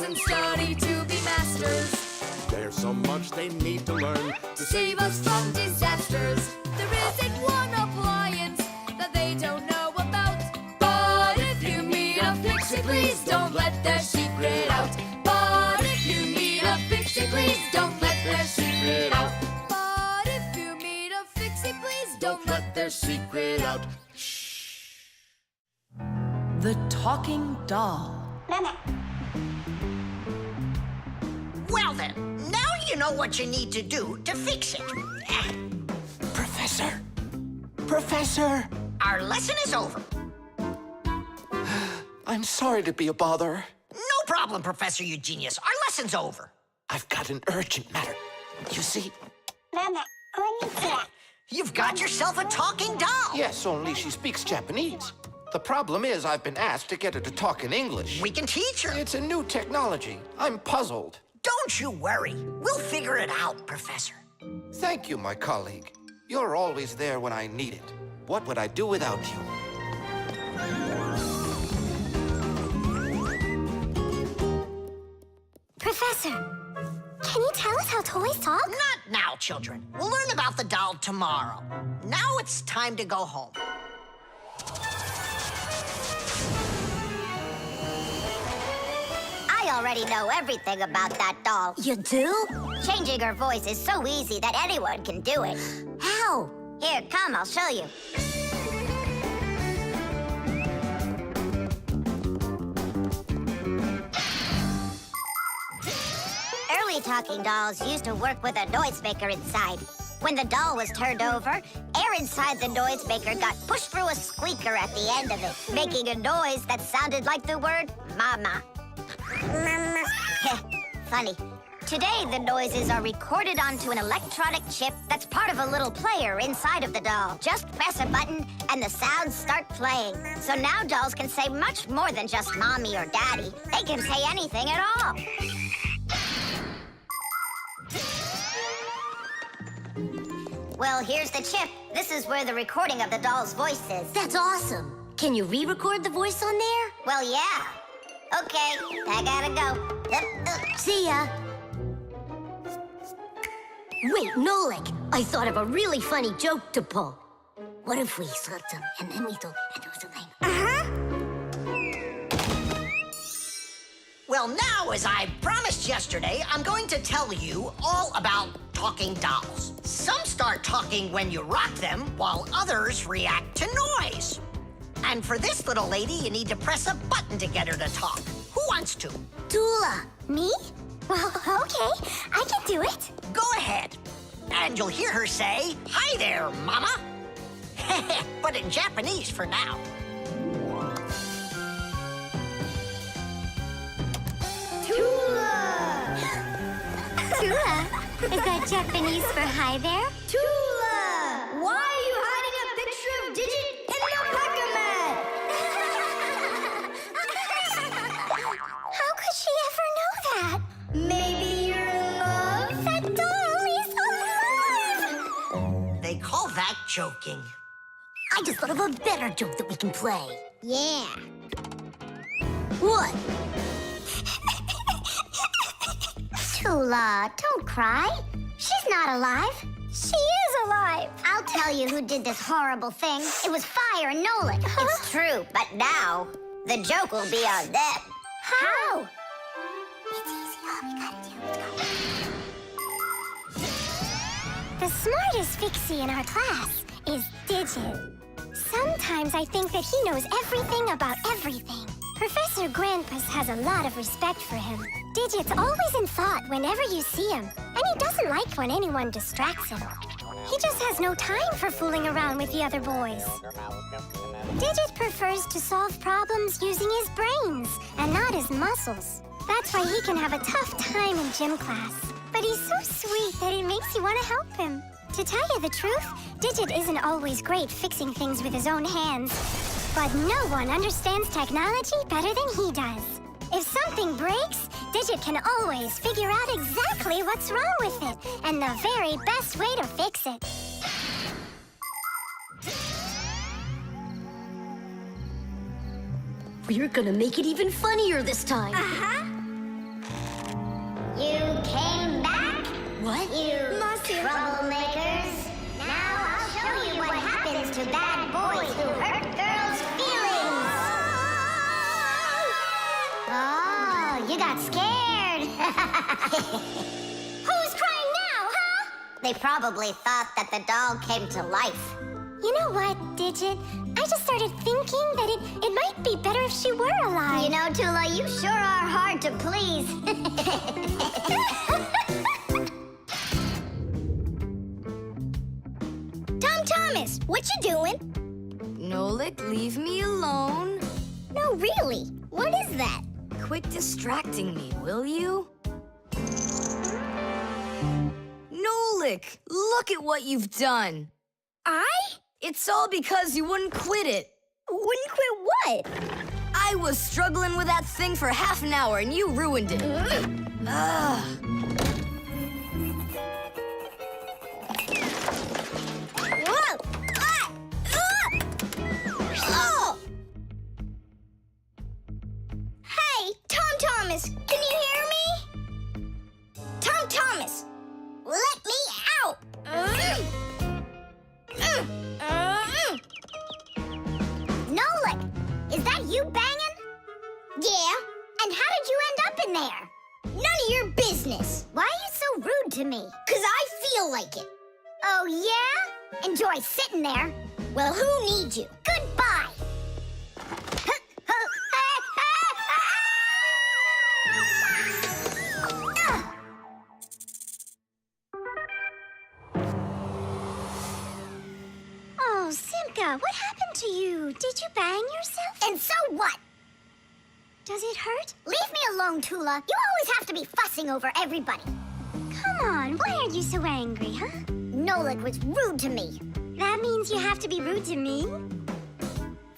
and study to be masters. There's so much they need to learn To save us from disasters. There isn't one appliance that they don't know about. But if you meet a Fixie, please don't let their secret out. But if you meet a Fixie, please don't let their secret out. But if you meet a Fixie, please don't let their secret out. The Talking Doll. Well then, now you know what you need to do to fix it. Professor! Professor! Our lesson is over. I'm sorry to be a bother. No problem, Professor Eugenius. Our lesson's over. I've got an urgent matter. You see? You've got yourself a talking doll. Yes, only she speaks Japanese. The problem is I've been asked to get her to talk in English. We can teach her. It's a new technology. I'm puzzled. Don't you worry. We'll figure it out, Professor. Thank you, my colleague. You're always there when I need it. What would I do without you? Professor, can you tell us how toys talk? Not now, children. We'll learn about the doll tomorrow. Now it's time to go home. I already know everything about that doll. You do? Changing her voice is so easy that anyone can do it. How? Here, come, I'll show you. Early talking dolls used to work with a noisemaker inside. When the doll was turned over, air inside the noisemaker got pushed through a squeaker at the end of it, making a noise that sounded like the word mama. Mama. Funny. Today, the noises are recorded onto an electronic chip that's part of a little player inside of the doll. Just press a button and the sounds start playing. So now dolls can say much more than just mommy or daddy. They can say anything at all. Well, here's the chip. This is where the recording of the doll's voice is. That's awesome. Can you re-record the voice on there? Well, yeah. Okay, I gotta go. See ya. Wait, Nolik, I thought of a really funny joke to pull. What if we slapped him and then we do something? Well, now, as I promised yesterday, I'm going to tell you all about talking dolls. Some start talking when you rock them, while others react to noise. And for this little lady, you need to press a button to get her to talk. Who wants to? Dula. Me? Well, okay. I can do it. Go ahead. And you'll hear her say, "Hi there, Mama." But in Japanese for now. Tula. Is that Japanese for hi there? Tula! Why are you hiding a picture of Digit in your pocket mat? How could she ever know that? Maybe you're in love? That doll is alive! They call that joking. I just thought of a better joke that we can play. Yeah. What? Tula, don't cry. She's not alive. She is alive. I'll tell you who did this horrible thing. It was Fire and Nolik. It's true, but now the joke will be on them. How? It's easy. All we gotta do is go. The smartest Fixie in our class is Digit. Sometimes I think that he knows everything about everything. Professor Grandpus has a lot of respect for him. Digit's always in thought whenever you see him, and he doesn't like when anyone distracts him. He just has no time for fooling around with the other boys. Digit prefers to solve problems using his brains and not his muscles. That's why he can have a tough time in gym class. But he's so sweet that it makes you want to help him. To tell you the truth, Digit isn't always great fixing things with his own hands. But no one understands technology better than he does. If something breaks, Digit can always figure out exactly what's wrong with it and the very best way to fix it. We're gonna make it even funnier this time. What? You troublemakers. Now I'll show you what happens to bad boys who hurt girls' feelings. Oh, you got scared. Who's crying now, huh? They probably thought that the doll came to life. You know what, Digit? I just started thinking that it might be better if she were alive. You know, Tula, you sure are hard to please. Tom Thomas, what you doing? Nolik, leave me alone. No, really. What is that? Quit distracting me, will you? Nolik, look at what you've done. It's all because you wouldn't quit it. Wouldn't quit what? I was struggling with that thing for half an hour and you ruined it. Ugh. Whoa! Ah! Oh! Hey, Tom Thomas, can you hear me? Tom Thomas, let me out! Nolik, is that you banging? Yeah. And how did you end up in there? None of your business. Why are you so rude to me? 'Cause I feel like it. Oh, yeah? Enjoy sitting there. Well, who needs you? Goodbye. Oh, Simka, what happened to you? Did you bang yourself? And so what? Does it hurt? Leave me alone, Tula. You always have to be fussing over everybody. Come on, why are you so angry, huh? Nolik was rude to me. That means you have to be rude to me?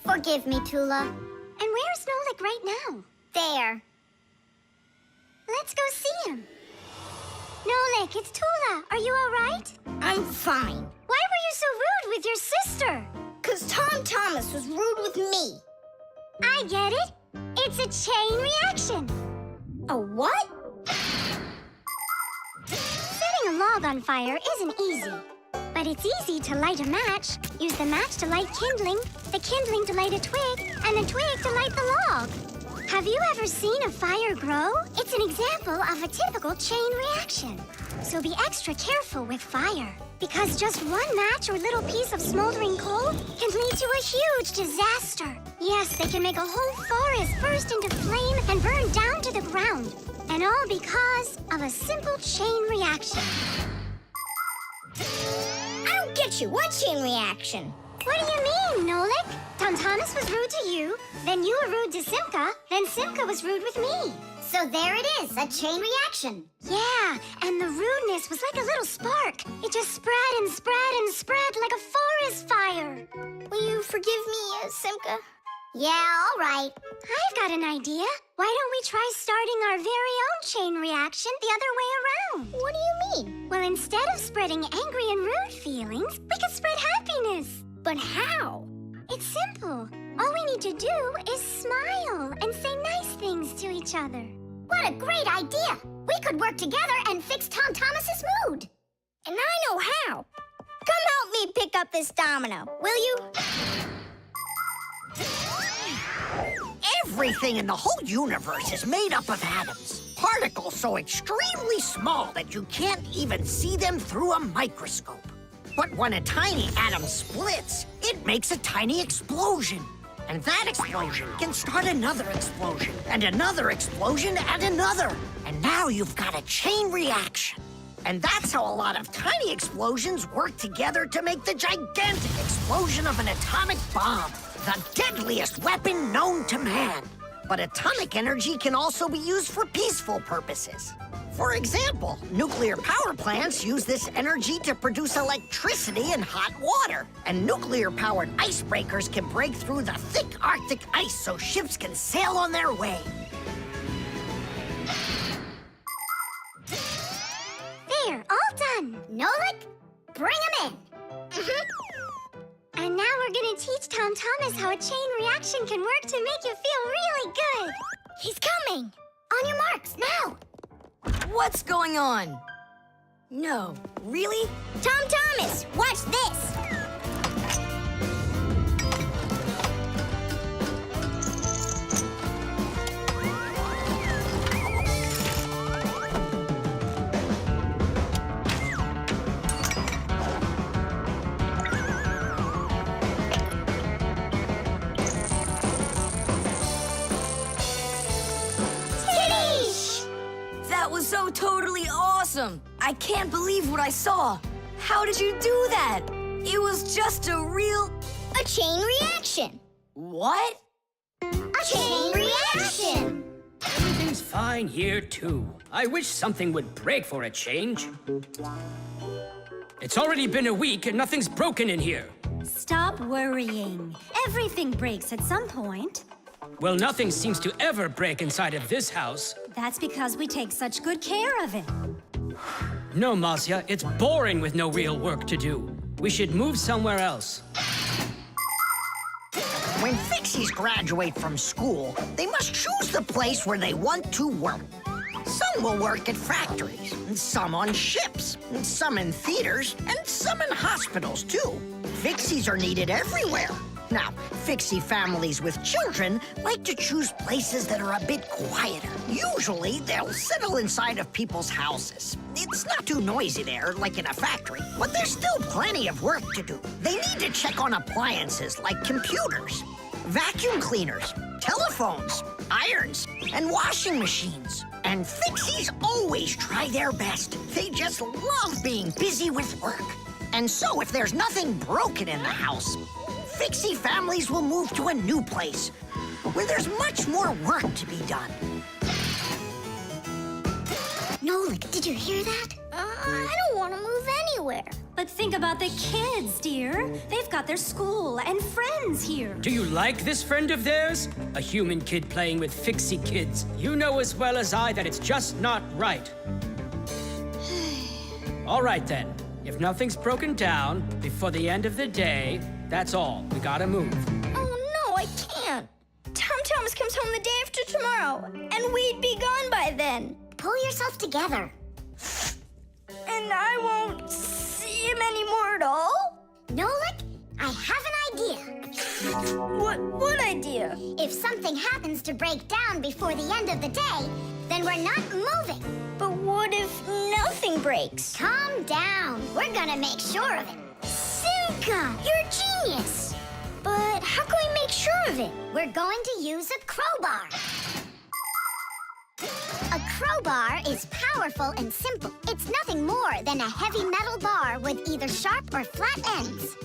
Forgive me, Tula. And where's Nolik right now? There. Let's go see him. Nolik, it's Tula. Are you all right? I'm fine. Why were you so rude with your sister? 'Cause Tom Thomas was rude with me. I get it. It's a chain reaction. A what? Setting a log on fire isn't easy. But it's easy to light a match. Use the match to light kindling, the kindling to light a twig, and the twig to light the log. Have you ever seen a fire grow? It's an example of a typical chain reaction. So be extra careful with fire, because just one match or little piece of smoldering coal can lead to a huge disaster. Yes, they can make a whole forest burst into flame and burn down to the ground. And all because of a simple chain reaction. I don't get you. What chain reaction? What do you mean, Nolik? Tom Thomas was rude to you, then you were rude to Simka, then Simka was rude with me. So there it is, a chain reaction. Yeah, and the rudeness was like a little spark. It just spread and spread and spread like a forest fire. Will you forgive me, Simka? Yeah, all right. I've got an idea. Why don't we try starting our very own chain reaction the other way around? What do you mean? Well, instead of spreading angry and rude feelings, we could spread happiness. But how? It's simple. All we need to do is smile and say nice things to each other. What a great idea! We could work together and fix Tom Thomas's mood. And I know how. Come help me pick up this domino, will you? Everything in the whole universe is made up of atoms. Particles so extremely small that you can't even see them through a microscope. But when a tiny atom splits, it makes a tiny explosion. And that explosion can start another explosion, and another explosion, and another. And now you've got a chain reaction. And that's how a lot of tiny explosions work together to make the gigantic explosion of an atomic bomb, the deadliest weapon known to man. But atomic energy can also be used for peaceful purposes. For example, nuclear power plants use this energy to produce electricity and hot water. And nuclear-powered icebreakers can break through the thick Arctic ice so ships can sail on their way. There, all done. Nolik, bring him in. And now we're gonna teach Tom Thomas how a chain reaction can work to make you feel really good. He's coming. On your marks, now. What's going on? No, really? Tom Thomas, watch this! That was so totally awesome! I can't believe what I saw! How did you do that? It was just a real... A chain reaction! What? A chain reaction! Everything's fine here, too. I wish something would break for a change. It's already been a week and nothing's broken in here. Stop worrying. Everything breaks at some point. Well, nothing seems to ever break inside of this house. That's because we take such good care of it. No, Marcia, it's boring with no real work to do. We should move somewhere else. When Fixies graduate from school, they must choose the place where they want to work. Some will work at factories, and some on ships, and some in theaters, and some in hospitals, too. Fixies are needed everywhere. Now, Fixie families with children like to choose places that are a bit quieter. Usually, they'll settle inside of people's houses. It's not too noisy there, like in a factory, but there's still plenty of work to do. They need to check on appliances like computers, vacuum cleaners, telephones, irons, and washing machines. And Fixies always try their best. They just love being busy with work. And so if there's nothing broken in the house, Fixie families will move to a new place where there's much more work to be done. Nolik, did you hear that? I don't want to move anywhere. But think about the kids, dear. They've got their school and friends here. Do you like this friend of theirs? A human kid playing with Fixie kids. You know as well as I that it's just not right. All right, then. If nothing's broken down before the end of the day, that's all. We gotta move. Oh, no, I can't. Tom Thomas comes home the day after tomorrow, and we'd be gone by then. Pull yourself together. And I won't see him anymore at all? Nolik, I have an idea. What idea? If something happens to break down before the end of the day, then we're not moving. But what if nothing breaks? Calm down. We're gonna make sure of it. Simka, you're a genius. But how can we make sure of it? We're going to use a crowbar. A crowbar is powerful and simple. It's nothing more than a heavy metal bar with either sharp or flat ends.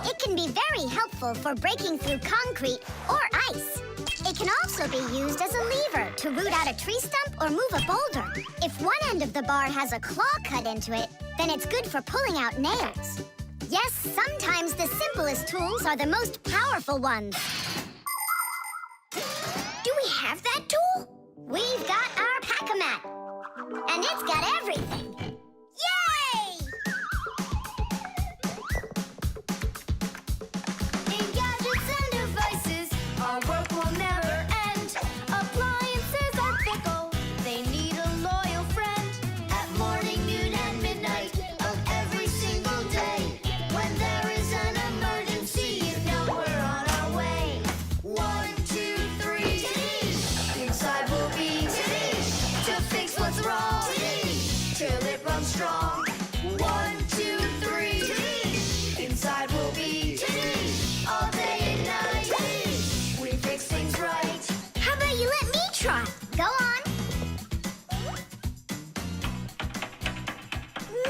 It can be very helpful for breaking through concrete or ice. It can also be used as a lever to root out a tree stump or move a boulder. If one end of the bar has a claw cut into it, then it's good for pulling out nails. Yes, sometimes the simplest tools are the most powerful ones. Do we have that tool? We've got our pack-a-mat, and it's got everything. Yay! In gadgets and devices, our work will never end. Appliances are fickle, they need a loyal friend. At morning, noon, and midnight of every single day. When there is an emergency, you know we're on our way. 1, 2, 3, inside we'll be to fix what's wrong, till it runs strong. 1, 2, 3, inside we'll be all day and night. We fix things right. How about you let me try? Go on.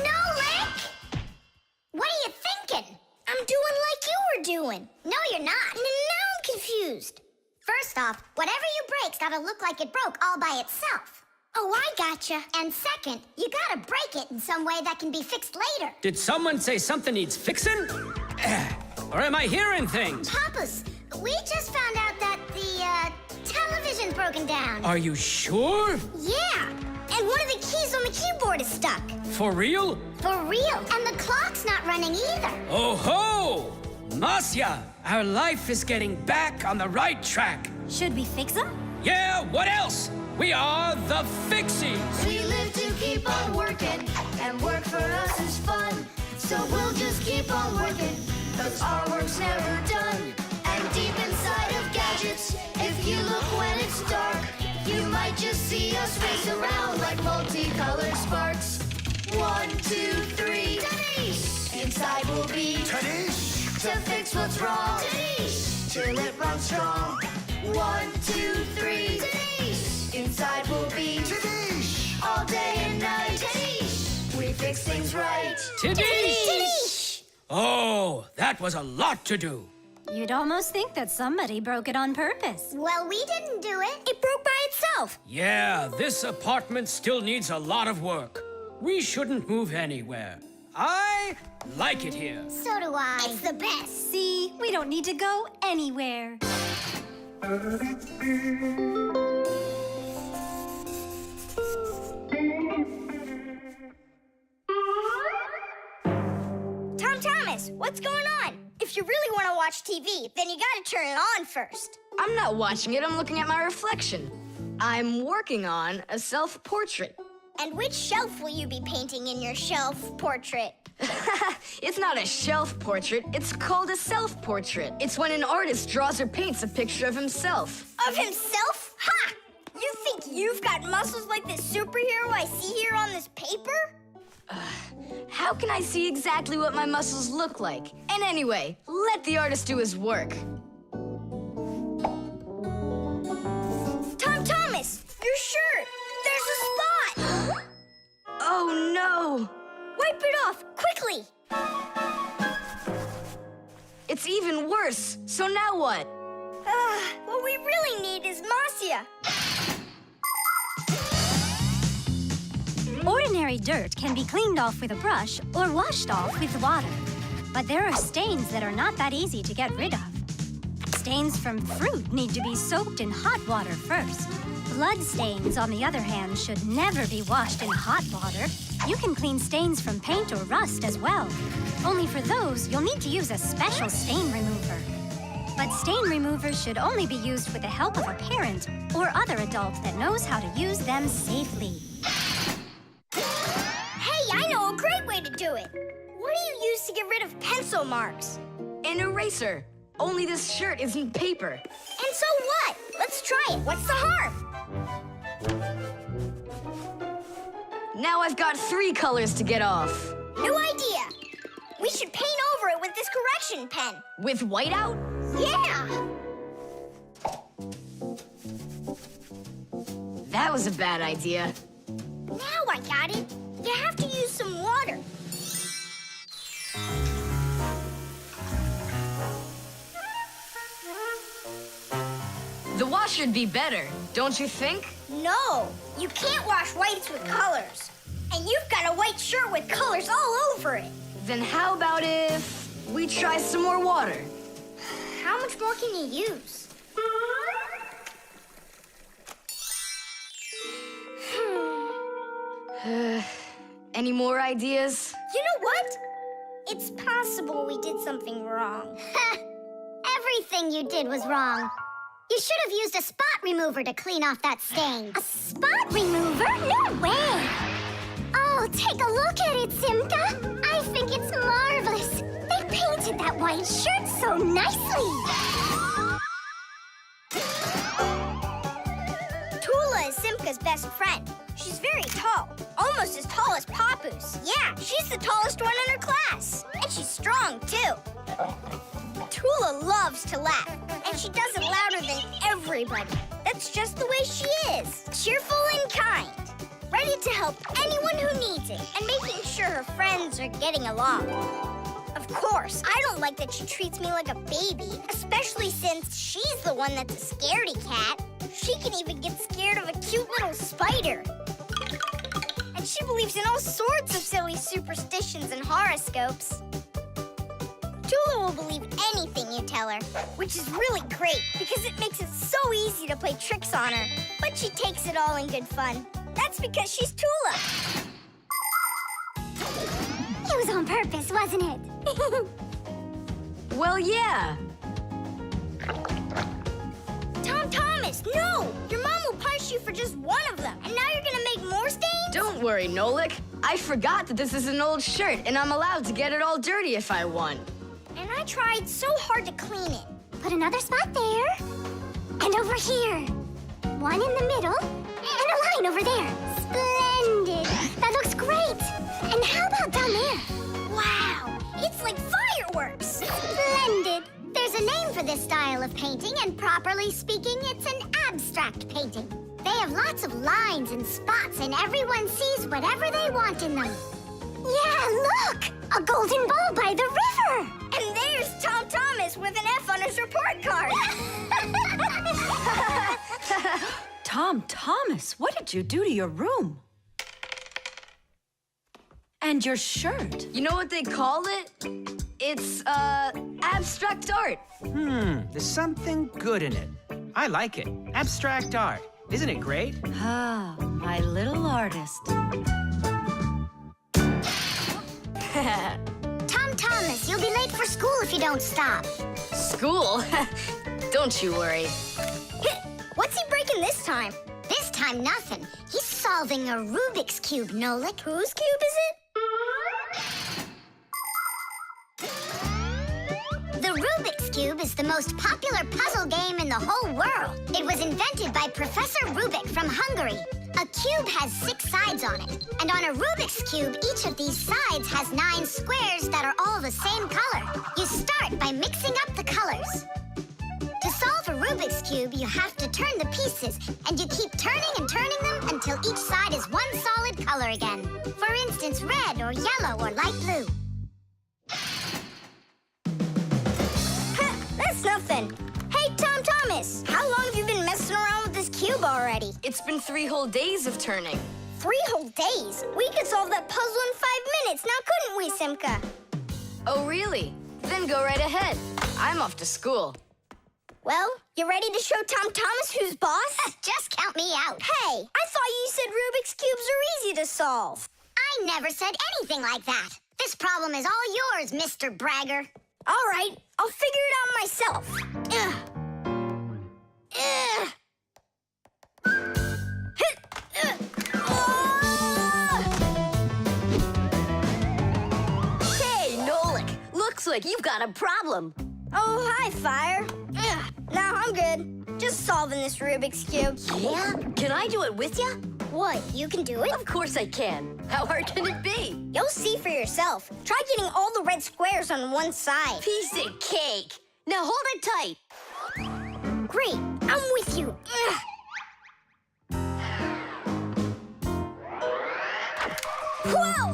Nolik! What are you thinking? I'm doing like you were doing. No, you're not. Now I'm confused. First off, whatever you break's gotta look like it broke all by itself. Oh, I gotcha. And second, you gotta break it in some way that can be fixed later. Did someone say something needs fixing? Or am I hearing things? Papas, we just found out that the television's broken down. Are you sure? Yeah, and one of the keys on the keyboard is stuck. For real? For real. And the clock's not running either. Oh ho! Marcia, our life is getting back on the right track. Should we fix them? Yeah, what else? We are the Fixies. We live to keep on working and work for us is fun. So we'll just keep on working, 'cause our work's never done. And deep inside of gadgets, if you look when it's dark, you might just see us race around like multicolored sparks. 1, 2, 3, Tadish! Inside we'll be Tadish! to fix what's wrong. Tadish! Till it runs strong. 1, 2, 3, Tadish! Inside we'll be Tadish! all day and night. Tadish! We fix things right. Tadish! Oh, that was a lot to do. You'd almost think that somebody broke it on purpose. Well, we didn't do it. It broke by itself. Yeah, this apartment still needs a lot of work. We shouldn't move anywhere. I like it here. So do I. It's the best. See, we don't need to go anywhere. Tom Thomas, what's going on? If you really want to watch TV, then you gotta turn it on first. I'm not watching it, I'm looking at my reflection. I'm working on a self-portrait. And which shelf will you be painting in your shelf portrait? It's not a shelf portrait, it's called a self-portrait. It's when an artist draws or paints a picture of himself. Of himself? Ha! You think you've got muscles like this superhero I see here on this paper? How can I see exactly what my muscles look like? And anyway, let the artist do his work. Tom Thomas, your shirt! There's a spot! Oh no! Wipe it off, quickly! It's even worse. So now what? What we really need is Marcia. Ordinary dirt can be cleaned off with a brush or washed off with water. But there are stains that are not that easy to get rid of. Stains from fruit need to be soaked in hot water first. Blood stains, on the other hand, should never be washed in hot water. You can clean stains from paint or rust as well. Only for those, you'll need to use a special stain remover. But stain removers should only be used with the help of a parent or other adult that knows how to use them safely. Hey, I know a great way to do it. What do you use to get rid of pencil marks? An eraser. Only this shirt isn't paper. And so what? Let's try it. What's the harm? Now I've got 3 colors to get off. New idea. We should paint over it with this correction pen. With whiteout? Yeah! That was a bad idea. Now I got it. You have to use some water. The wash should be better, don't you think? No, you can't wash whites with colors. And you've got a white shirt with colors all over it. Then how about if we try some more water? How much more can you use? Any more ideas? You know what? It's possible we did something wrong. Everything you did was wrong. You should have used a spot remover to clean off that stain. A spot remover? No way! Oh, take a look at it, Simka. I think it's marvelous. They painted that white shirt so nicely. Tula is Simka's best friend. She's very tall, almost as tall as Papoose. Yeah, she's the tallest one in her class. And she's strong, too. Tula loves to laugh, and she does it louder than everybody. That's just the way she is. Cheerful and kind. Ready to help anyone who needs it, and making sure her friends are getting along. Of course, I don't like that she treats me like a baby, especially since she's the one that's a scaredy cat. She can even get scared of a cute little spider. And she believes in all sorts of silly superstitions and horoscopes. Tula will believe anything you tell her, which is really great because it makes it so easy to play tricks on her. But she takes it all in good fun. That's because she's Tula. It was on purpose, wasn't it? Well, yeah. Tom Thomas, no! Your mom will punish you for just one of them, and now you're gonna make more stains? Don't worry, Nolik. I forgot that this is an old shirt, and I'm allowed to get it all dirty if I want. And I tried so hard to clean it. Put another spot there. And over here. One in the middle. And a line over there. Splendid. That looks great. And how about down there? Wow, it's like fireworks. Splendid. There's a name for this style of painting, and properly speaking, it's an abstract painting. They have lots of lines and spots, and everyone sees whatever they want in them. Yeah, look! A golden ball by the river! And there's Tom Thomas with an F on his report card. Tom Thomas, what did you do to your room? And your shirt? You know what they call it? It's, abstract art. There's something good in it. I like it. Abstract art. Isn't it great? Ah, my little artist. Tom Thomas, you'll be late for school if you don't stop. School? Don't you worry. What's he breaking this time? This time, nothing. He's solving a Rubik's Cube, Nolik. Whose cube is it? The Rubik's Cube is the most popular puzzle game in the whole world. It was invented by Professor Rubik from Hungary. A cube has 6 sides on it. And on a Rubik's Cube, each of these sides has 9 squares that are all the same color. You start by mixing up the colors. To solve a Rubik's Cube, you have to turn the pieces, and you keep turning and turning them until each side is one solid color again. For instance, red or yellow or light blue. That's nothing. Hey, Tom Thomas, how long have you been messing around with this cube already? It's been 3 whole days of turning. 3 whole days? We could solve that puzzle in 5 minutes, now couldn't we, Simka? Oh, really? Then go right ahead. I'm off to school. Well, you ready to show Tom Thomas who's boss? Just count me out. Hey, I thought you said Rubik's Cubes are easy to solve. I never said anything like that. This problem is all yours, Mr. Bragger. All right, I'll figure it out myself. Ugh. Ugh. Hey, Nolik. Looks like you've got a problem. Oh, hi, Fire. Ugh. Now I'm good. Just solving this Rubik's Cube. Yeah? Can I do it with you? What, you can do it? Of course I can. How hard can it be? You'll see for yourself. Try getting all the red squares on one side. Piece of cake. Now hold it tight. Great, I'm with you. Ugh. Whoa!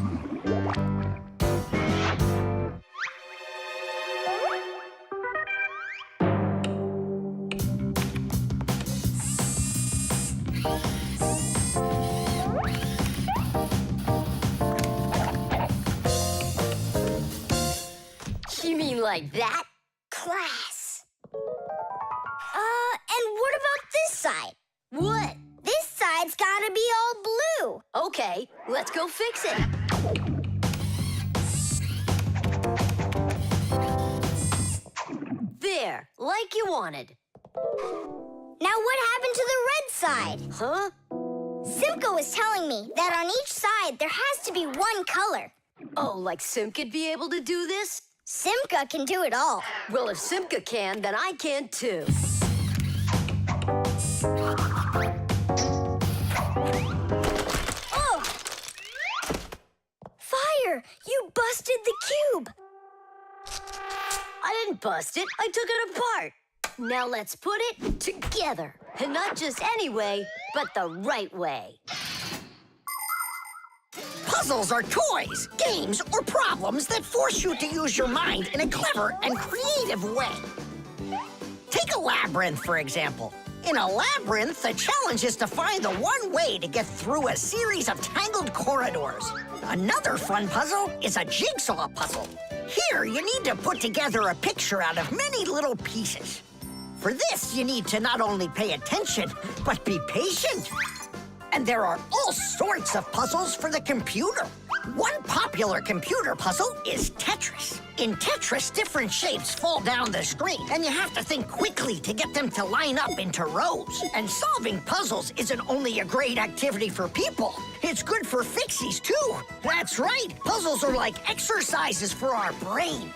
You mean like that? Class. And what about this side? What? This side's gotta be all blue. Okay, let's go fix it. There, like you wanted. Now what happened to the red side? Huh? Simka was telling me that on each side there has to be one color. Oh, like Simka'd be able to do this? Simka can do it all. Well, if Simka can, then I can too. Oh! Fire! You busted the cube! I didn't bust it. I took it apart. Now let's put it together. And not just any way, but the right way. Puzzles are toys, games, or problems that force you to use your mind in a clever and creative way. Take a labyrinth, for example. In a labyrinth, the challenge is to find the one way to get through a series of tangled corridors. Another fun puzzle is a jigsaw puzzle. Here, you need to put together a picture out of many little pieces. For this, you need to not only pay attention, but be patient. And there are all sorts of puzzles for the computer. One popular computer puzzle is Tetris. In Tetris, different shapes fall down the screen, and you have to think quickly to get them to line up into rows. And solving puzzles isn't only a great activity for people, it's good for Fixies, too. That's right, puzzles are like exercises for our brain.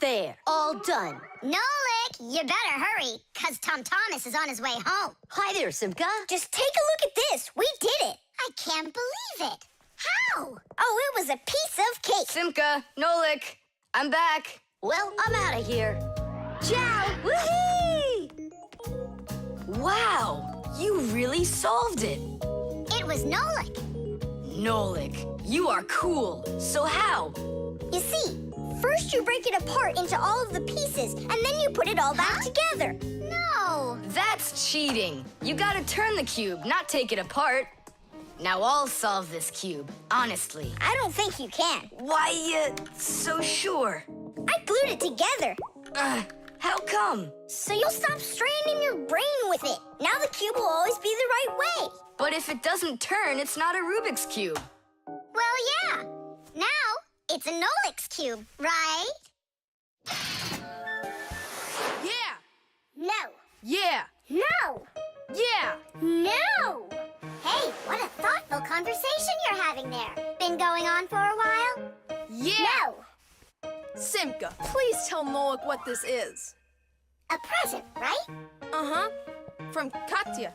There, all done. Nolik, you better hurry, because Tom Thomas is on his way home. Hi there, Simka. Just take a look at this. We did it. I can't believe it. How? Oh, it was a piece of cake. Simka, Nolik, I'm back. Well, I'm out of here. Ciao. Woohoo! Wow, you really solved it. It was Nolik. Nolik, you are cool. So how? You see, first you break it apart into all of the pieces, and then you put it all back together. No. That's cheating. You gotta turn the cube, not take it apart. Now I'll solve this cube, honestly. I don't think you can. Why, so sure? I glued it together, How come? so you'll stop straining your brain with it. Now the cube will always be the right way. But if it doesn't turn, it's not a Rubik's Cube. Well, yeah. Now it's a Nolik's cube, right? Yeah! No. Yeah! No. Yeah! No. Hey, what a thoughtful conversation you're having there. Been going on for a while? Yeah! No. Simka, please tell Nolik what this is. A present, right? Uh-huh. From Katya.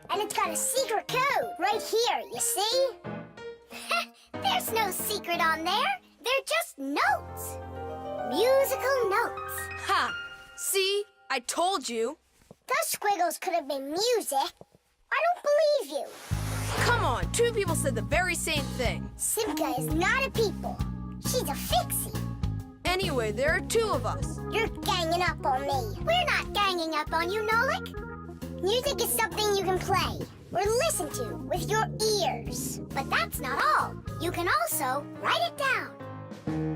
And it's got a secret code right here, you see? There's no secret on there. They're just notes. Musical notes. Ha! See? I told you. Those squiggles could have been music. I don't believe you. Come on, two people said the very same thing. Simka is not a people. She's a Fixie. Anyway, there are two of us. You're ganging up on me. We're not ganging up on you, Nolik. Music is something you can play or listen to with your ears. But that's not all. You can also write it down.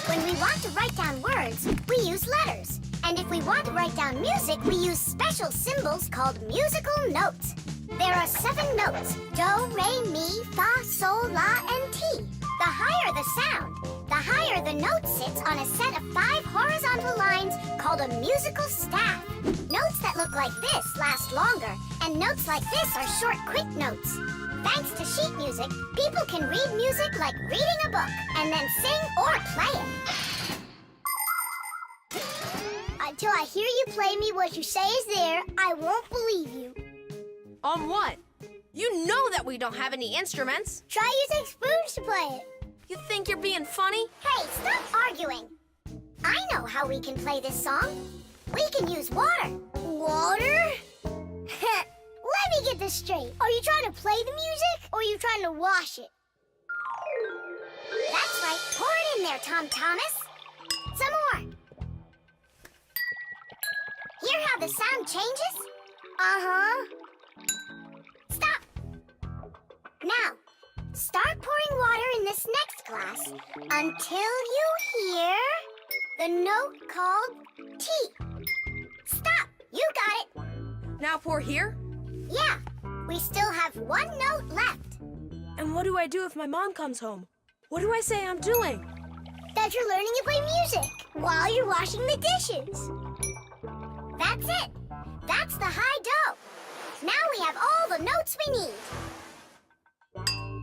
When we want to write down words, we use letters. And if we want to write down music, we use special symbols called musical notes. There are 7 notes: do, re, mi, fa, sol, la, and ti. The higher the sound, the higher the note sits on a set of 5 horizontal lines called a musical staff. Notes that look like this last longer, and notes like this are short, quick notes. Thanks to sheet music, people can read music like reading a book, and then sing or play it. Until I hear you play me what you say is there, I won't believe you. On what? You know that we don't have any instruments. Try using spoons to play it. You think you're being funny? Hey, stop arguing. I know how we can play this song. We can use water. Water? Let me get this straight. Are you trying to play the music, or are you trying to wash it? That's right. Pour it in there, Tom Thomas. Some more. Hear how the sound changes? Uh-huh. Stop. Now, start pouring water in this next glass until you hear the note called T. Stop. You got it. Now pour here? Yeah. We still have 1 note left. And what do I do if my mom comes home? What do I say I'm doing? That you're learning to play music while you're washing the dishes. That's it. That's the high do. Now we have all the notes we need.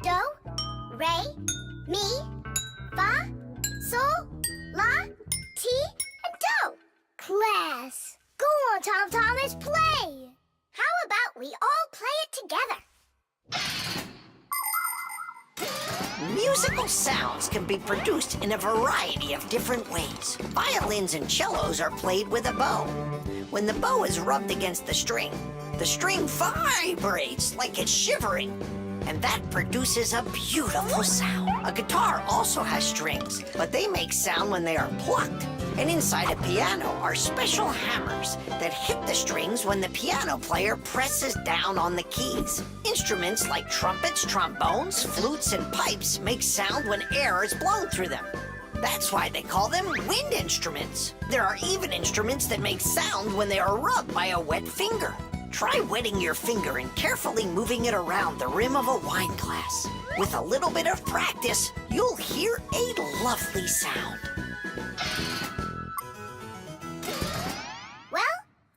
Do, re, mi, fa, sol, la, ti, and do. Class. Go on, Tom Thomas, play. How about we all play it together? Musical sounds can be produced in a variety of different ways. Violins and cellos are played with a bow. When the bow is rubbed against the string vibrates like it's shivering, and that produces a beautiful sound. A guitar also has strings, but they make sound when they are plucked. And inside a piano are special hammers that hit the strings when the piano player presses down on the keys. Instruments like trumpets, trombones, flutes, and pipes make sound when air is blown through them. That's why they call them wind instruments. There are even instruments that make sound when they are rubbed by a wet finger. Try wetting your finger and carefully moving it around the rim of a wine glass. With a little bit of practice, you'll hear a lovely sound. Well,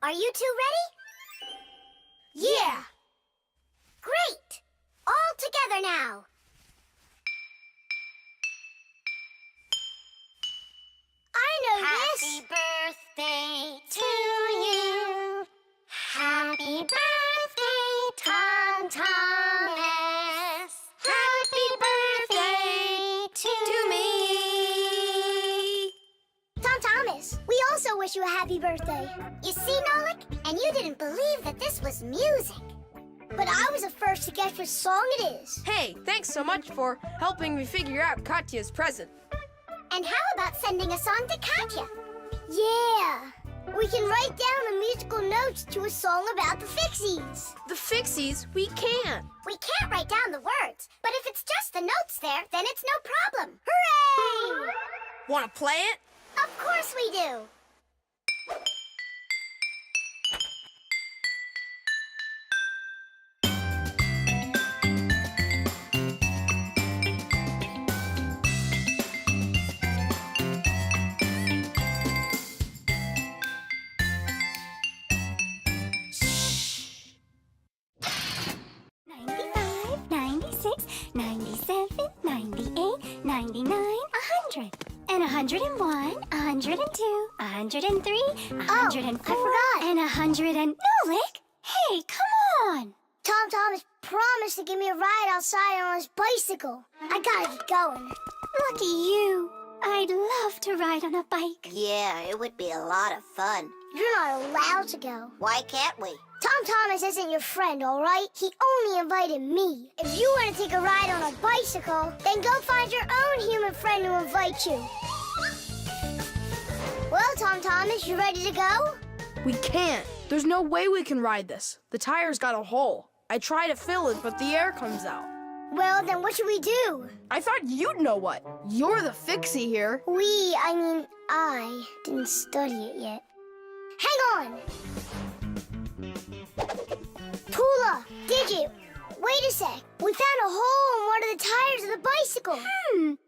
are you two ready? Yeah! Great! All together now! I know this! Happy birthday to you! Happy birthday, Tom Thomas! Happy birthday to me! Tom Thomas, we also wish you a happy birthday. You see, Nolik? And you didn't believe that this was music. But I was the first to guess which song it is. Hey, thanks so much for helping me figure out Katya's present. And how about sending a song to Katya? Yeah! We can write down the musical notes to a song about the Fixies. The Fixies? We can't. We can't write down the words, but if it's just the notes there, then it's no problem. Hooray! Want to play it? Of course we do. And 101, 102, 103, 104, I forgot. And 100 and... Nolik! Hey, come on! Tom Thomas promised to give me a ride outside on his bicycle. I gotta get going. Lucky you. I'd love to ride on a bike. Yeah, it would be a lot of fun. You're not allowed to go. Why can't we? Tom Thomas isn't your friend, all right? He only invited me. If you want to take a ride on a bicycle, then go find your own human friend to invite you. Well, Tom Thomas, you ready to go? We can't. There's no way we can ride this. The tire's got a hole. I try to fill it, but the air comes out. Well, then what should we do? I thought you'd know what. You're the Fixie here. I didn't study it yet. Hang on! Tula, Digit, wait a sec. We found a hole in one of the tires of the bicycle.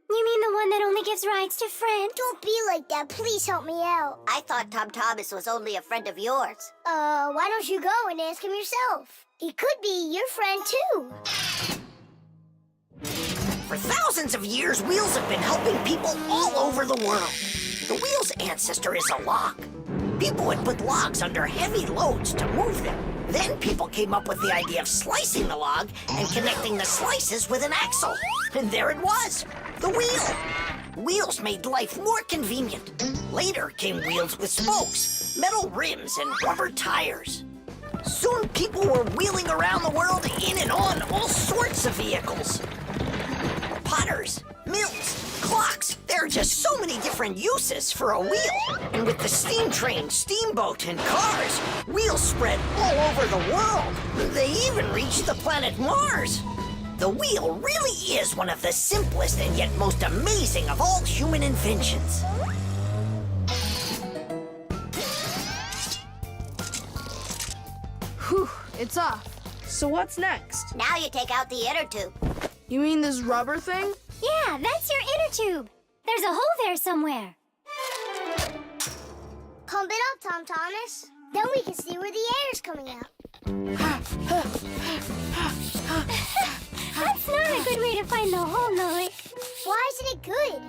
You mean the one that only gives rides to friends? Don't be like that. Please help me out. I thought Tom Thomas was only a friend of yours. Why don't you go and ask him yourself? He could be your friend, too. For thousands of years, wheels have been helping people all over the world. The wheel's ancestor is a log. People would put logs under heavy loads to move them. Then people came up with the idea of slicing the log and connecting the slices with an axle. And there it was, the wheel. Wheels made life more convenient. Later came wheels with spokes, metal rims, and rubber tires. Soon people were wheeling around the world in and on all sorts of vehicles. Potters, mills, clocks. There are just so many different uses for a wheel. And with the steam train, steamboat, and cars, wheels spread all over the world. They even reached the planet Mars. The wheel really is one of the simplest and yet most amazing of all human inventions. Whew, it's off. So what's next? Now you take out the inner tube. You mean this rubber thing? Yeah, that's your inner tube. There's a hole there somewhere. Pump it up, Tom Thomas. Then we can see where the air's coming out. That's not a good way to find the hole, Nolik. Why isn't it good?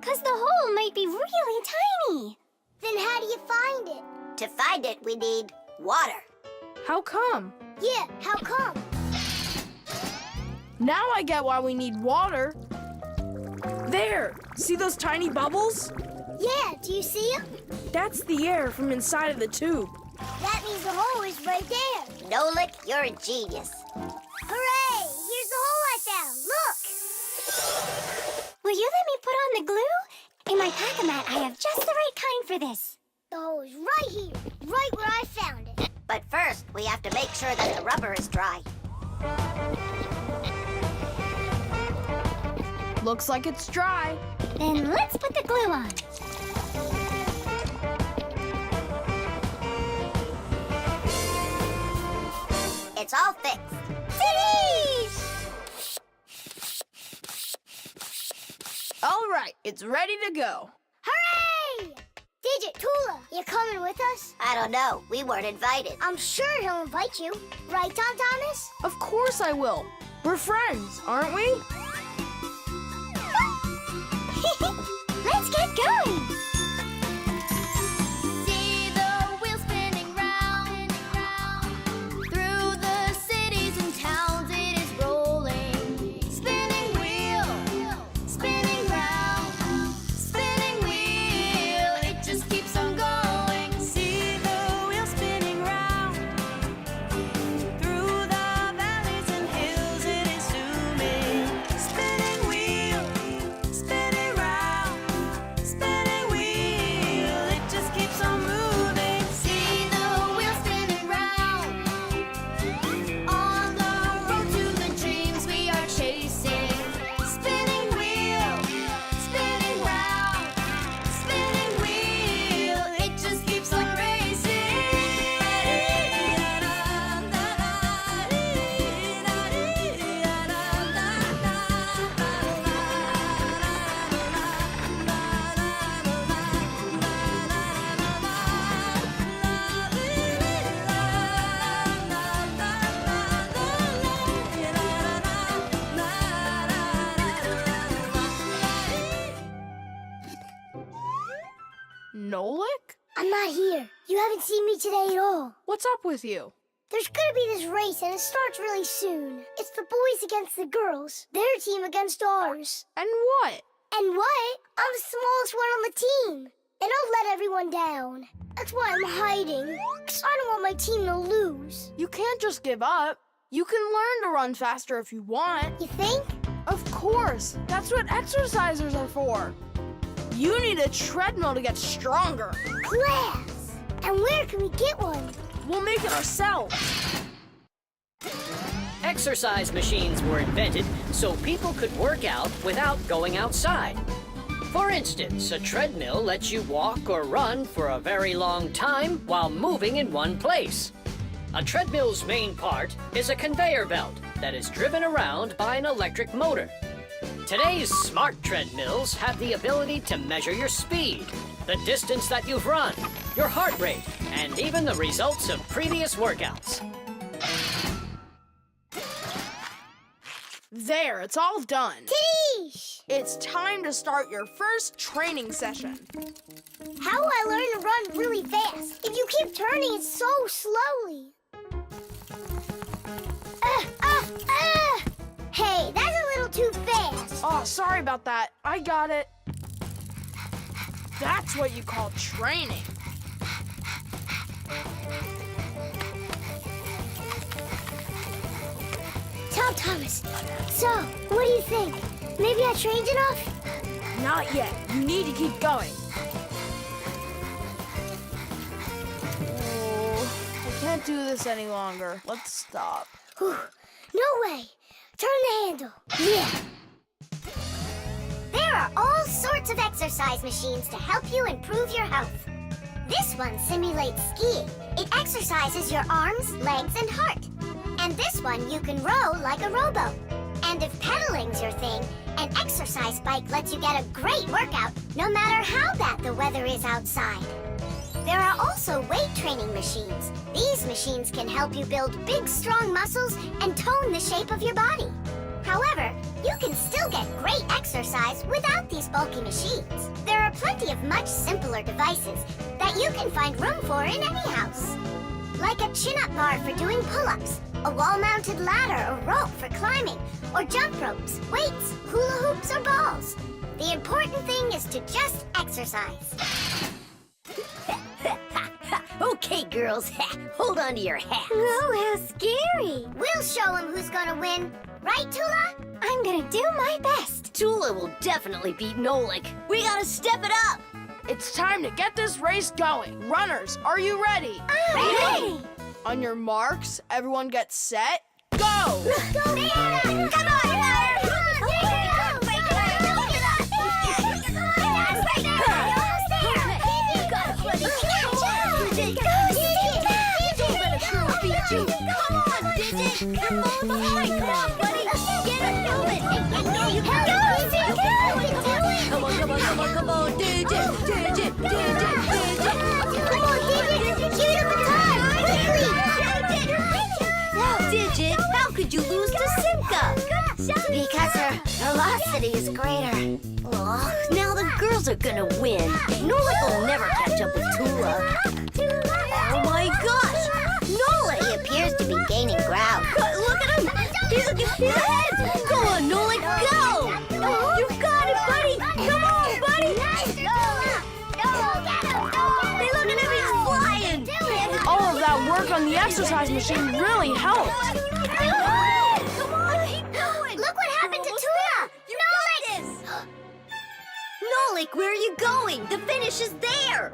'Cause the hole might be really tiny. Then how do you find it? To find it, we need water. How come? Yeah, how come? Now I get why we need water. There! See those tiny bubbles? Yeah, do you see them? That's the air from inside of the tube. That means the hole is right there. Nolik, you're a genius. Hooray! Here's the hole I found. Look! Will you let me put on the glue? In my pack-a-mat, I have just the right kind for this. The hole is right here, right where I found it. But first, we have to make sure that the rubber is dry. Looks like it's dry. Then let's put the glue on. It's all fixed. All right, it's ready to go. Hooray! Digit, Tula, you coming with us? I don't know. We weren't invited. I'm sure he'll invite you. Right, Tom Thomas? Of course I will. We're friends, aren't we? Let's get going. See the wheel spinning round. Through the cities and towns it is rolling. Spinning wheel, spinning round. Spinning wheel, it just keeps on going. See the wheel spinning round. Through the valleys and hills it is zooming. Spinning wheel, spinning round. Spinning wheel, it just keeps on moving. See the wheel spinning round. On the road to the dreams we are chasing. Spinning wheel, spinning round. Spinning wheel, it just keeps on racing. Nolik? I'm not here. You haven't seen me today at all. What's up with you? There's gonna be this race and it starts really soon. It's the boys against the girls. Their team against ours. And what? And what? I'm the smallest one on the team. And I'll let everyone down. That's why I'm hiding. 'Cause I don't want my team to lose. You can't just give up. You can learn to run faster if you want. You think? Of course. That's what exercisers are for. You need a treadmill to get stronger. Class! And where can we get one? We'll make it ourselves. Exercise machines were invented so people could work out without going outside. For instance, a treadmill lets you walk or run for a very long time while moving in one place. A treadmill's main part is a conveyor belt that is driven around by an electric motor. Today's smart treadmills have the ability to measure your speed, the distance that you've run, your heart rate, and even the results of previous workouts. There, it's all done. Tish! It's time to start your first training session. How will I learn to run really fast if you keep turning it so slowly? Hey, that's a little too fast. Oh, sorry about that. I got it. That's what you call training. Tom Thomas, so, what do you think? Maybe I trained enough? Not yet. You need to keep going. Oh, I can't do this any longer. Let's stop. Whew. No way. Turn the handle. Yeah. There are all sorts of exercise machines to help you improve your health. This one simulates skiing. It exercises your arms, legs, and heart. And this one you can row like a rowboat. And if pedaling's your thing, an exercise bike lets you get a great workout no matter how bad the weather is outside. There are also weight training machines. These machines can help you build big, strong muscles and tone the shape of your body. However, you can still get great exercise without these bulky machines. There are plenty of much simpler devices that you can find room for in any house. Like a chin-up bar for doing pull-ups, a wall-mounted ladder or rope for climbing, or jump ropes, weights, hula hoops, or balls. The important thing is to just exercise. Okay, girls, hold on to your hats. Oh, how scary. We'll show them who's gonna win. Right, Tula? I'm gonna do my best. Tula will definitely beat Nolik. We gotta step it up. It's time to get this race going. Runners, are you ready? Ready. On your marks, everyone get set, go! Go, Come on, on, Digit! Digit! Digit! Digit! Come on, Digit! Give it a baton! Quickly! Digit, how could you lose to Simka? Because her velocity is greater. Oh, now the girls are gonna win. Nolik will never catch up with Tula. Oh my gosh! Nolik! He appears to be gaining ground. Look at him! He's ahead! Go on, Nolik, go! You got it, buddy! Come on, buddy! Hey, look at him, he's flying! All of that work on the exercise machine really helped. Come on, keep going! Look what happened to Tula! Nolik! Nolik, where are you going? The finish is there!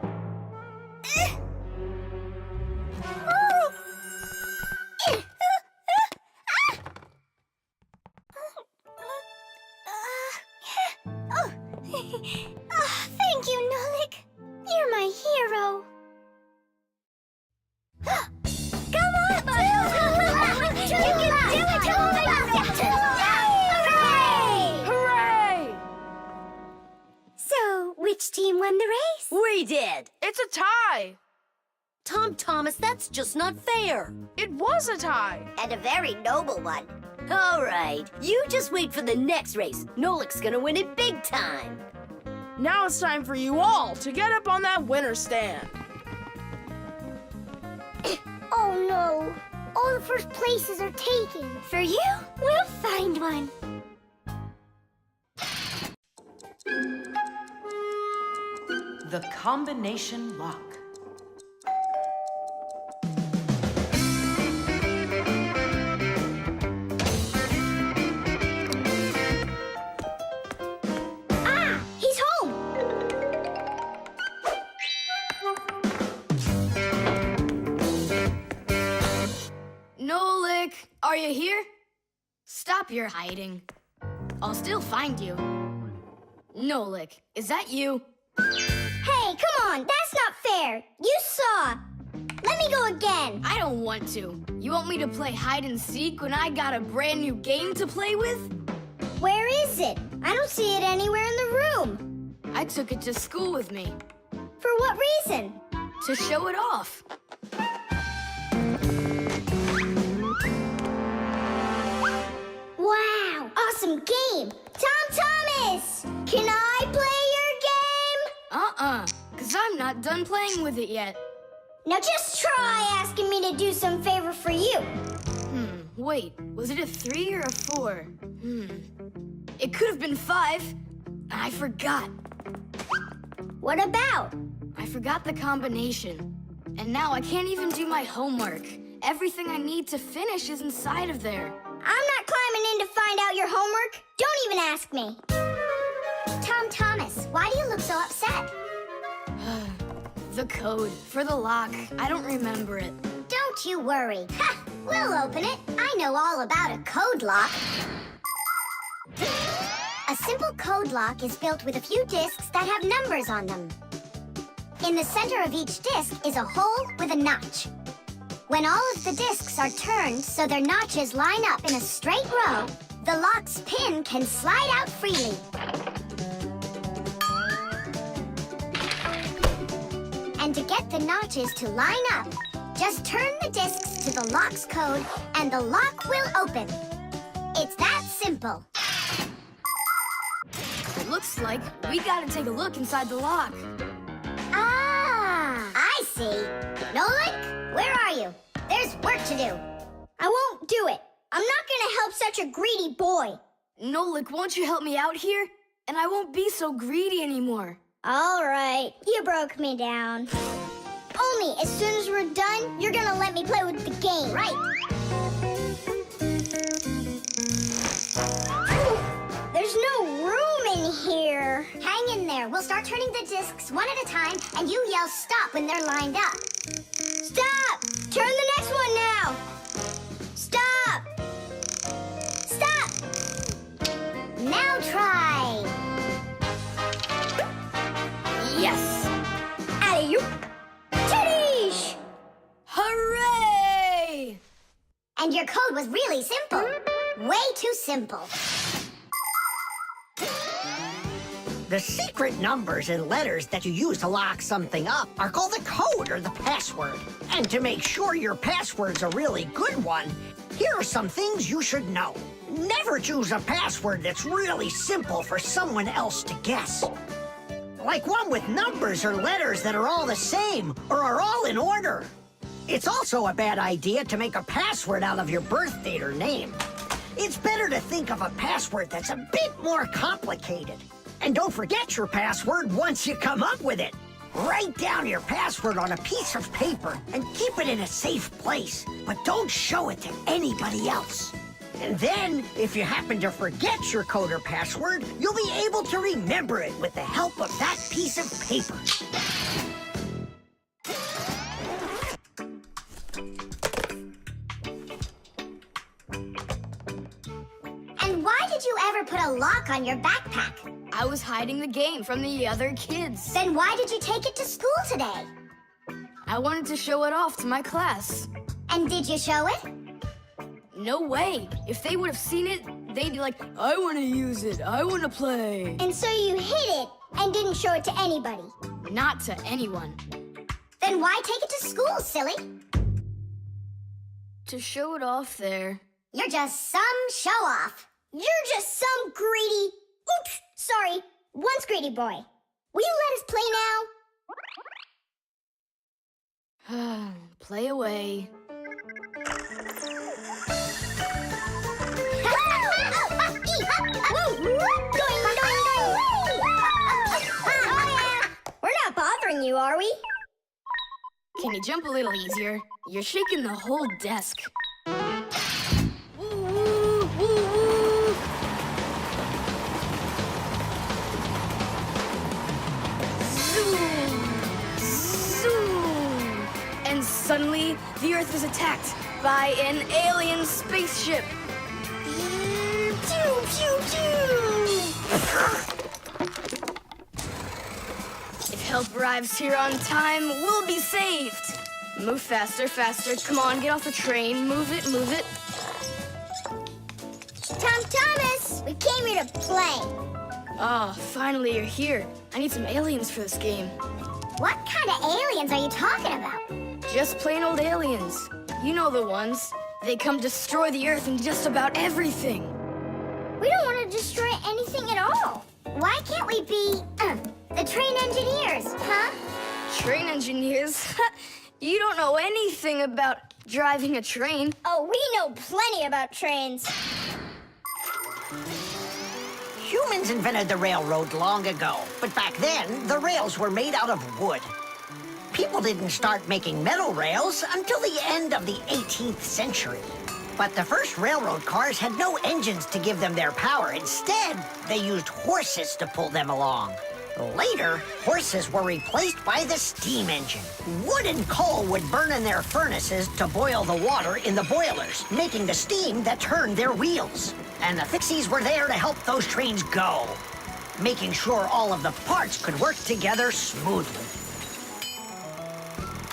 Thank you, Nolik. You're my hero. Come on, You can do it, Tula! Hooray! Hooray! So, which team won the race? We did! It's a tie. Tom Thomas, that's just not fair. It was a tie. And a very noble one. All right, you just wait for the next race. Nolik's gonna win it big time. Now it's time for you all to get up on that winner's stand. Oh no! All the first places are taken. For you, we'll find one. The combination lock. He's home! Nolik, are you here? Stop your hiding. I'll still find you. Nolik, is that you? Hey, come on! That's not fair! You saw! Let me go again! I don't want to. You want me to play hide and seek when I got a brand new game to play with? Where is it? I don't see it anywhere in the room. I took it to school with me For what reason? to show it off. Wow! Awesome game! Tom Thomas! Can I play your game? Because I'm not done playing with it yet. Now just try asking me to do some favor for you. Wait, was it a 3 or a 4? It could have been 5. I forgot. What about? I forgot the combination. And now I can't even do my homework. Everything I need to finish is inside of there. I'm not climbing in to find out your homework. Don't even ask me. Tom Thomas, why do you look so upset? The code for the lock. I don't remember it. Don't you worry. Ha! We'll open it. I know all about a code lock. A simple code lock is built with a few discs that have numbers on them. In the center of each disc is a hole with a notch. When all of the discs are turned so their notches line up in a straight row, the lock's pin can slide out freely. And to get the notches to line up, just turn the discs to the lock's code and the lock will open. It's that simple. It looks like we gotta take a look inside the lock. Ah, I see. Nolik, where are you? There's work to do. I won't do it. I'm not gonna help such a greedy boy. Nolik, won't you help me out here? And I won't be so greedy anymore. All right, you broke me down. Only as soon as we're done, you're gonna let me play with the game. Right. There's no room in here. Hang in there. We'll start turning the discs one at a time, and you yell stop when they're lined up. Stop! Turn the next one now. Stop! Stop! Now try. Yes! Alley-oop! Titties! Hooray! And your code was really simple. Way too simple. The secret numbers and letters that you use to lock something up are called the code or the password. And to make sure your password's a really good one, here are some things you should know. Never choose a password that's really simple for someone else to guess. Like one with numbers or letters that are all the same or are all in order. It's also a bad idea to make a password out of your birth date or name. It's better to think of a password that's a bit more complicated. And don't forget your password once you come up with it. Write down your password on a piece of paper and keep it in a safe place, but don't show it to anybody else. And then, if you happen to forget your code or password, you'll be able to remember it with the help of that piece of paper. And why did you ever put a lock on your backpack? I was hiding the game from the other kids. Then why did you take it to school today? I wanted to show it off to my class. And did you show it? No way. If they would have seen it, they'd be like, I want to use it. I want to play. And so you hid it and didn't show it to anybody? Not to anyone. Then why take it to school, silly? To show it off there. You're just some show-off. You're just some greedy... Oops, sorry. Once greedy boy. Will you let us play now? Play away. We're not bothering you, are we? Can you jump a little easier? You're shaking the whole desk. And suddenly, the Earth is attacked by an alien spaceship. Pew, pew, pew! If help arrives here on time, we'll be saved. Move faster, faster. Come on, get off the train. Move it, move it. Tom Thomas, we came here to play. Oh, finally you're here. I need some aliens for this game. What kind of aliens are you talking about? Just plain old aliens. You know the ones. They come destroy the Earth and just about everything. We don't want to destroy anything at all. Why can't we be, the train engineers, huh? Train engineers? You don't know anything about driving a train. Oh, we know plenty about trains. Humans invented the railroad long ago, but back then, the rails were made out of wood. People didn't start making metal rails until the end of the 18th century. But the first railroad cars had no engines to give them their power. Instead, they used horses to pull them along. Later, horses were replaced by the steam engine. Wood and coal would burn in their furnaces to boil the water in the boilers, making the steam that turned their wheels. And the Fixies were there to help those trains go, making sure all of the parts could work together smoothly.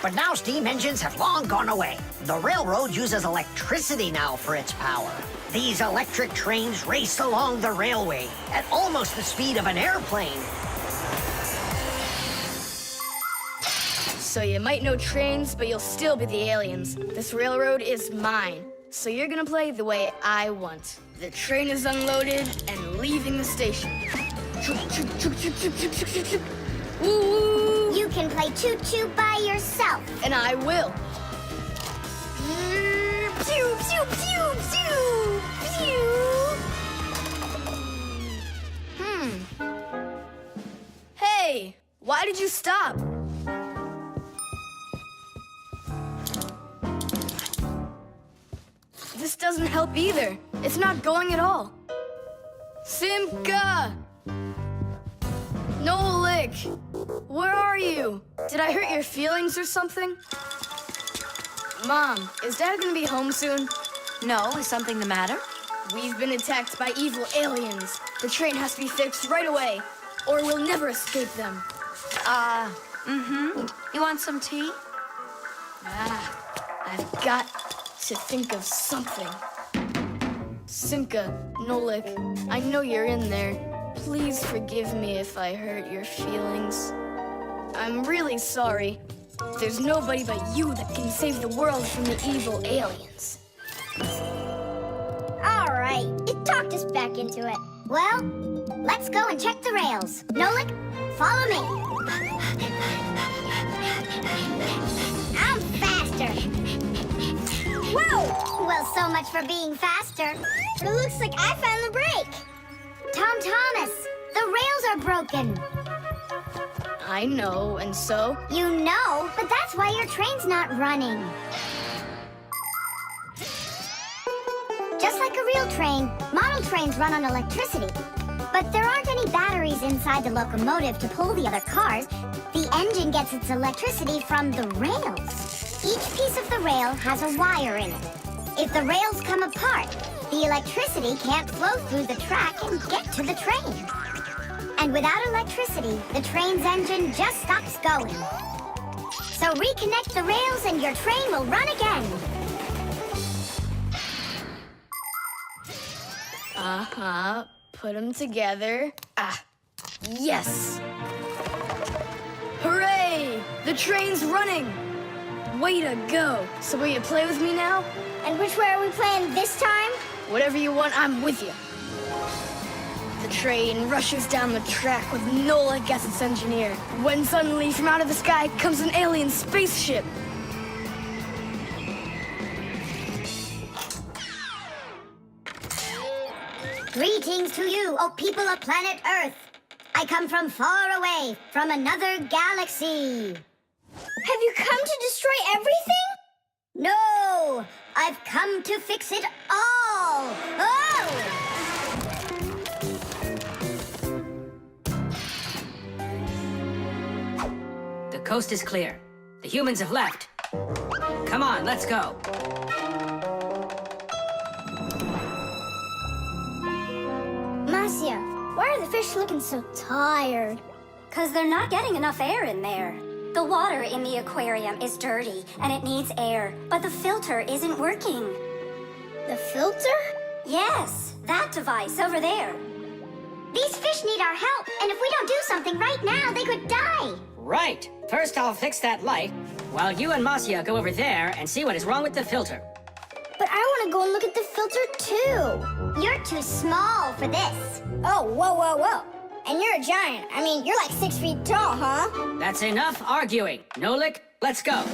But now steam engines have long gone away. The railroad uses electricity now for its power. These electric trains race along the railway at almost the speed of an airplane. So you might know trains, but you'll still be the aliens. This railroad is mine. So you're gonna play the way I want. The train is unloaded and leaving the station. Woo! You can play choo-choo by yourself. And I will. Pew, pew, pew, pew, pew. Hey, why did you stop? This doesn't help either. It's not going at all. Simka! Nolik! Where are you? Did I hurt your feelings or something? Mom, is Dad gonna be home soon? No, is something the matter? We've been attacked by evil aliens. The train has to be fixed right away, or we'll never escape them. You want some tea? I've got to think of something. Simka, Nolik, I know you're in there. Please forgive me if I hurt your feelings. I'm really sorry. There's nobody but you that can save the world from the evil aliens. All right, it talked us back into it. Well, let's go and check the rails. Nolik, follow me. I'm faster. Whoa! Well, so much for being faster. But it looks like I found the brake. Tom Thomas, the rails are broken. I know, and so? You know, but that's why your train's not running. Just like a real train, model trains run on electricity. But there aren't any batteries inside the locomotive to pull the other cars. The engine gets its electricity from the rails. Each piece of the rail has a wire in it. If the rails come apart, the electricity can't flow through the track and get to the train. And without electricity, the train's engine just stops going. So reconnect the rails and your train will run again. Uh-huh. Put them together. Ah, yes! Hooray! The train's running! Way to go! So will you play with me now? And which way are we playing this time? Whatever you want, I'm with you. The train rushes down the track with Nolik as its engineer, when suddenly from out of the sky comes an alien spaceship. Greetings to you, O people of planet Earth. I come from far away, from another galaxy. Have you come to destroy everything? No, I've come to fix it all. Oh! The coast is clear. The humans have left. Come on, let's go. Marcia, why are the fish looking so tired? 'Cause they're not getting enough air in there. The water in the aquarium is dirty and it needs air, but the filter isn't working. The filter? Yes, that device over there. These fish need our help, and if we don't do something right now, they could die. Right. First, I'll fix that light, while you and Marcia go over there and see what is wrong with the filter. But I want to go and look at the filter too. You're too small for this. Oh, whoa, whoa, whoa. And you're a giant. I mean, you're like 6 feet tall, huh? That's enough arguing. Nolik, let's go.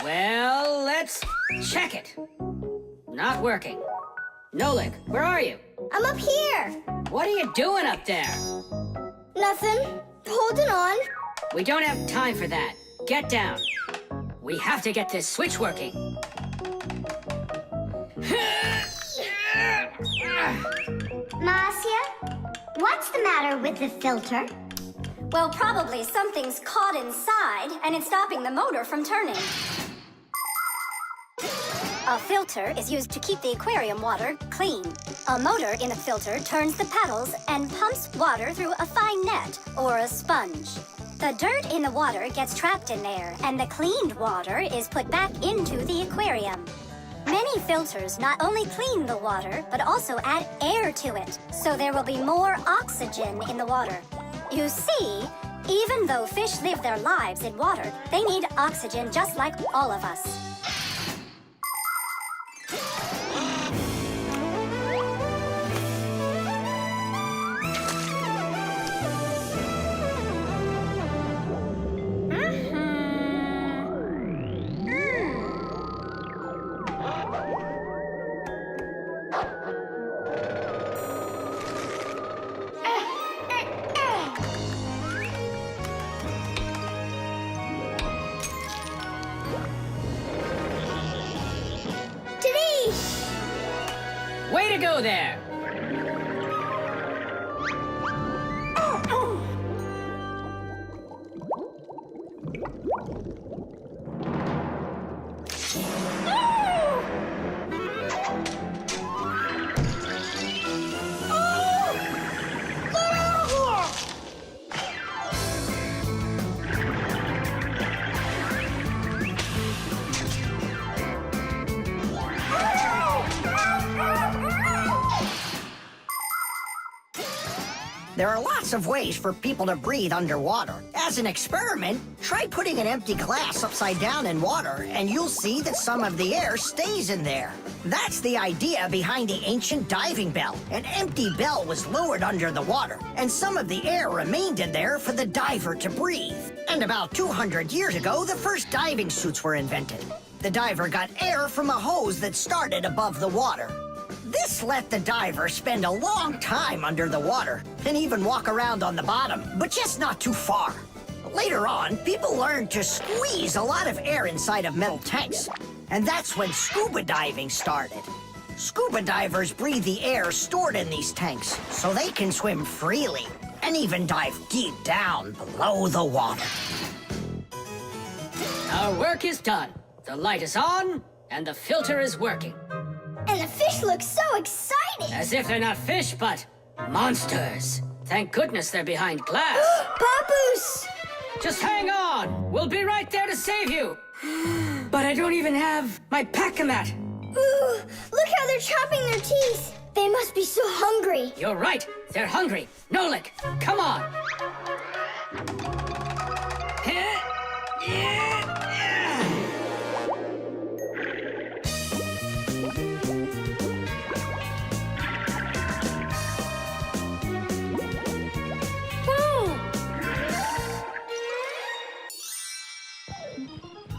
Well, let's check it. Not working. Nolik, where are you? I'm up here. What are you doing up there? Nothing. Holding on. We don't have time for that. Get down. We have to get this switch working. Marcia, what's the matter with the filter? Well, probably something's caught inside and it's stopping the motor from turning. A filter is used to keep the aquarium water clean. A motor in the filter turns the paddles and pumps water through a fine net or a sponge. The dirt in the water gets trapped in there, and the cleaned water is put back into the aquarium. Many filters not only clean the water, but also add air to it, so there will be more oxygen in the water. You see, even though fish live their lives in water, they need oxygen just like all of us. Way to go there! There are lots of ways for people to breathe underwater. As an experiment, try putting an empty glass upside down in water, and you'll see that some of the air stays in there. That's the idea behind the ancient diving bell. An empty bell was lowered under the water, and some of the air remained in there for the diver to breathe. And about 200 years ago, the first diving suits were invented. The diver got air from a hose that started above the water. This let the diver spend a long time under the water and even walk around on the bottom, but just not too far. Later on, people learned to squeeze a lot of air inside of metal tanks, and that's when scuba diving started. Scuba divers breathe the air stored in these tanks so they can swim freely and even dive deep down below the water. Our work is done. The light is on, and the filter is working. And the fish look so excited! As if they're not fish, but monsters. Thank goodness they're behind glass. Papoose! Just hang on. We'll be right there to save you. But I don't even have my pack-a-mat. Ooh, look how they're chopping their teeth. They must be so hungry. You're right. They're hungry. Nolik, come on.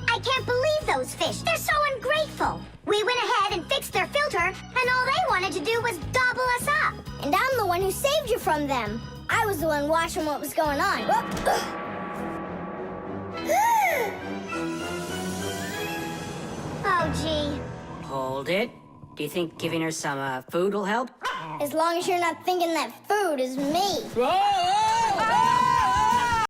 I can't believe those fish. They're so ungrateful. We went ahead and fixed their filter, and all they wanted to do was gobble us up. And I'm the one who saved you from them. I was the one watching what was going on. Oh, gee. Hold it. Do you think giving her some food will help? As long as you're not thinking that food is me. Whoa!